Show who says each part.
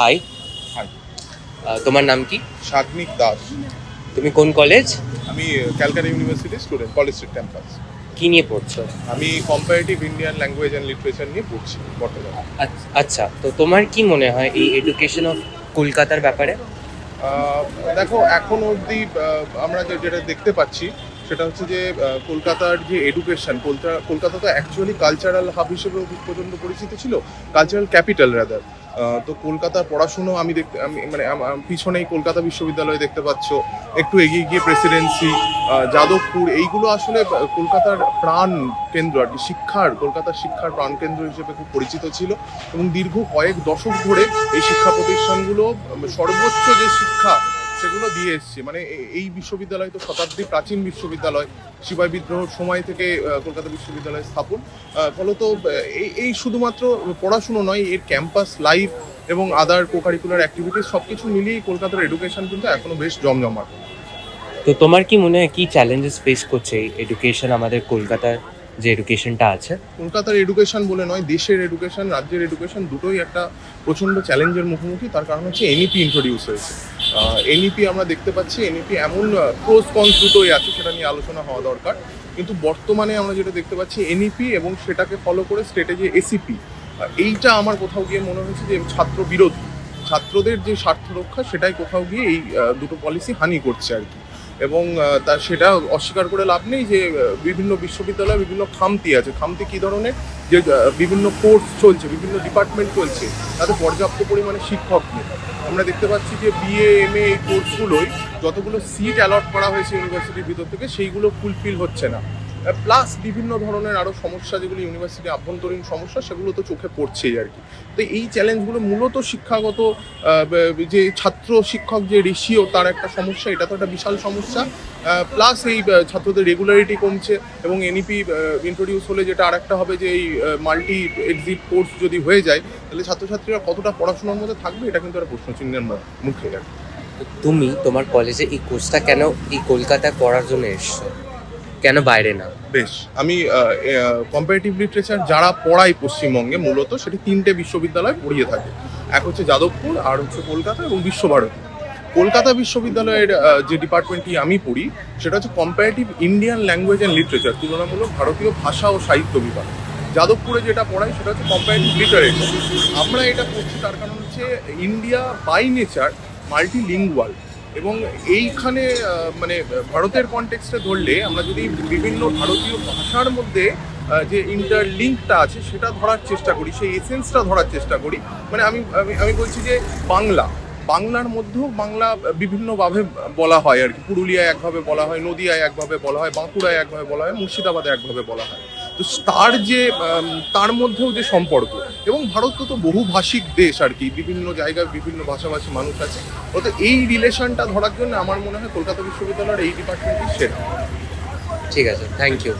Speaker 1: High,
Speaker 2: high,
Speaker 1: তোমার নাম কি?
Speaker 2: সাগ্নিক দাস।
Speaker 1: তুমি কোন কলেজ?
Speaker 2: আমি Calcutta university student, college street campus.
Speaker 1: কি নিয়ে পড়ছো?
Speaker 2: আমি comparative Indian language and literature নিয়ে পড়ছি বর্তমানে।
Speaker 1: আচ্ছা, তো তোমার কি মনে হয় এই এডুকেশন অফ কলকাতার ব্যাপারে?
Speaker 2: দেখো, এখন অবধি আমরা যেটা দেখতে পাচ্ছি সেটা হচ্ছে যে কলকাতার যে এডুকেশন, কলকাতা তো অ্যাকচুয়ালি কালচারাল হাব হিসেবে পর্যন্ত পরিচিত ছিল, কালচারাল ক্যাপিটাল রাদার। তো কলকাতার পড়াশুনো আমি পিছনেই কলকাতা বিশ্ববিদ্যালয় দেখতে পাচ্ছ, একটু এগিয়ে গিয়ে প্রেসিডেন্সি, যাদবপুর, এইগুলো আসলে কলকাতার প্রাণ কেন্দ্র আর কি, কলকাতার শিক্ষার প্রাণ কেন্দ্র হিসেবে খুব পরিচিত ছিল। এবং দীর্ঘ কয়েক দশক ধরে এই শিক্ষা প্রতিষ্ঠানগুলো সর্বোচ্চ যে শিক্ষা সেগুলো দিয়ে এসছে। মানে এই বিশ্ববিদ্যালয় তো শতাব্দী প্রাচীন বিশ্ববিদ্যালয়, সিপাহী বিদ্রোহের সময় থেকে কলকাতা বিশ্ববিদ্যালয় স্থাপন। ফলত এই শুধুমাত্র পড়াশুনো নয়, এর ক্যাম্পাস লাইফ এবং আদার কোকারিকুলার অ্যাক্টিভিটিস সব কিছু মিলিয়েই কলকাতার এডুকেশন কিন্তু এখনো বেশ জমজমাট।
Speaker 1: তো তোমার কি মনে হয় কি চ্যালেঞ্জেস ফেস করছে এই এডুকেশন, আমাদের কলকাতার যে এডুকেশনটা আছে?
Speaker 2: কলকাতার এডুকেশন বলে নয়, দেশের এডুকেশন, রাজ্যের এডুকেশন দুটোই একটা প্রচণ্ড চ্যালেঞ্জের মুখোমুখি। তার কারণ হচ্ছে এনইপি ইন্ট্রোডিউস হয়েছে। এনইপি আমরা দেখতে পাচ্ছি, এনইপি এমন প্রোস কনস দুটোই আছে, সেটা নিয়ে আলোচনা হওয়া দরকার। কিন্তু বর্তমানে আমরা যেটা দেখতে পাচ্ছি, এনইপি এবং সেটাকে ফলো করে স্টেটে যে এসিপি, এইটা আমার কোথাও গিয়ে মনে হচ্ছে যে ছাত্র বিরোধী, ছাত্রদের যে স্বার্থ রক্ষা সেটাই কোথাও গিয়ে এই দুটো পলিসি হানি করছে আর কি। এবং সেটা অস্বীকার করে লাভ নেই যে বিভিন্ন বিশ্ববিদ্যালয়ে বিভিন্ন খামতি আছে। খামতি কী ধরনের? যে বিভিন্ন কোর্স চলছে, বিভিন্ন ডিপার্টমেন্ট চলছে, তাতে পর্যাপ্ত পরিমাণে শিক্ষক নেই। আমরা দেখতে পাচ্ছি যে বিএ এমএ এই কোর্সগুলোই যতগুলো সিট অ্যালট করা হয়েছে ইউনিভার্সিটির ভিতর থেকে, সেইগুলো ফুলফিল হচ্ছে না। প্লাস বিভিন্ন ধরনের আরও সমস্যা, যেগুলো ইউনিভার্সিটির আভ্যন্তরীণ সমস্যা, সেগুলো তো চোখে পড়ছেই আর কি। তো এই চ্যালেঞ্জগুলো মূলত শিক্ষাগত যে ছাত্র শিক্ষক যে রেশিও, তার একটা সমস্যা, এটা তো একটা বিশাল সমস্যা। প্লাস এই ছাত্রদের রেগুলারিটি কমছে, এবং এনইপি ইন্ট্রোডিউস হলে যেটা আরেকটা হবে যে এই মাল্টি এক্সিট কোর্স যদি হয়ে যায়, তাহলে ছাত্রছাত্রীরা কতটা পড়াশোনার মধ্যে থাকবে, এটা কিন্তু একটা প্রশ্নচিহ্নের মুখে আর কি।
Speaker 1: তুমি তোমার কলেজে এই কোর্সটা কেন এই কলকাতায় পড়ার জন্য এসছো, কেন বাইরে না?
Speaker 2: বেশ, আমি কম্পারেটিভ লিটারেচার যারা পড়ায় পশ্চিমবঙ্গে, মূলত সেটি তিনটে বিশ্ববিদ্যালয় পড়িয়ে থাকে। এক হচ্ছে যাদবপুর, আর হচ্ছে কলকাতা এবং বিশ্বভারতী। কলকাতা বিশ্ববিদ্যালয়ের যে ডিপার্টমেন্টটি আমি পড়ি, সেটা হচ্ছে comparative Indian language and literature, তুলনামূলক ভারতীয় ভাষা ও সাহিত্য বিভাগ। যাদবপুরে যেটা পড়াই সেটা হচ্ছে কম্পারেটিভ লিটারেচার। আমরা এটা পড়ছি তার কারণ হচ্ছে ইন্ডিয়া বাই নেচার মাল্টিলিঙ্গুয়াল, এবং এইখানে মানে ভারতের কনটেক্সটে ধরলে আমরা যদি বিভিন্ন ভারতীয় ভাষার মধ্যে যে ইন্টারলিঙ্কটা আছে সেটা ধরার চেষ্টা করি, সেই এসেন্সটা ধরার চেষ্টা করি। মানে আমি বলছি যে বাংলার মধ্যেও বাংলা বিভিন্নভাবে বলা হয় আর কি। পুরুলিয়ায় একভাবে বলা হয়, নদিয়ায় একভাবে বলা হয়, বাঁকুড়ায় একভাবে বলা হয়, মুর্শিদাবাদে একভাবে বলা হয়। তো তার মধ্যেও যে সম্পর্ক, এবং ভারত তো বহুভাষিক দেশ আর কি, বিভিন্ন জায়গায় বিভিন্ন ভাষাভাষী মানুষ আছে। অর্থাৎ এই রিলেশনটা ধরার জন্য আমার মনে হয় কলকাতা বিশ্ববিদ্যালয়ের এই ডিপার্টমেন্টই সেরা।
Speaker 1: ঠিক আছে, থ্যাংক ইউ।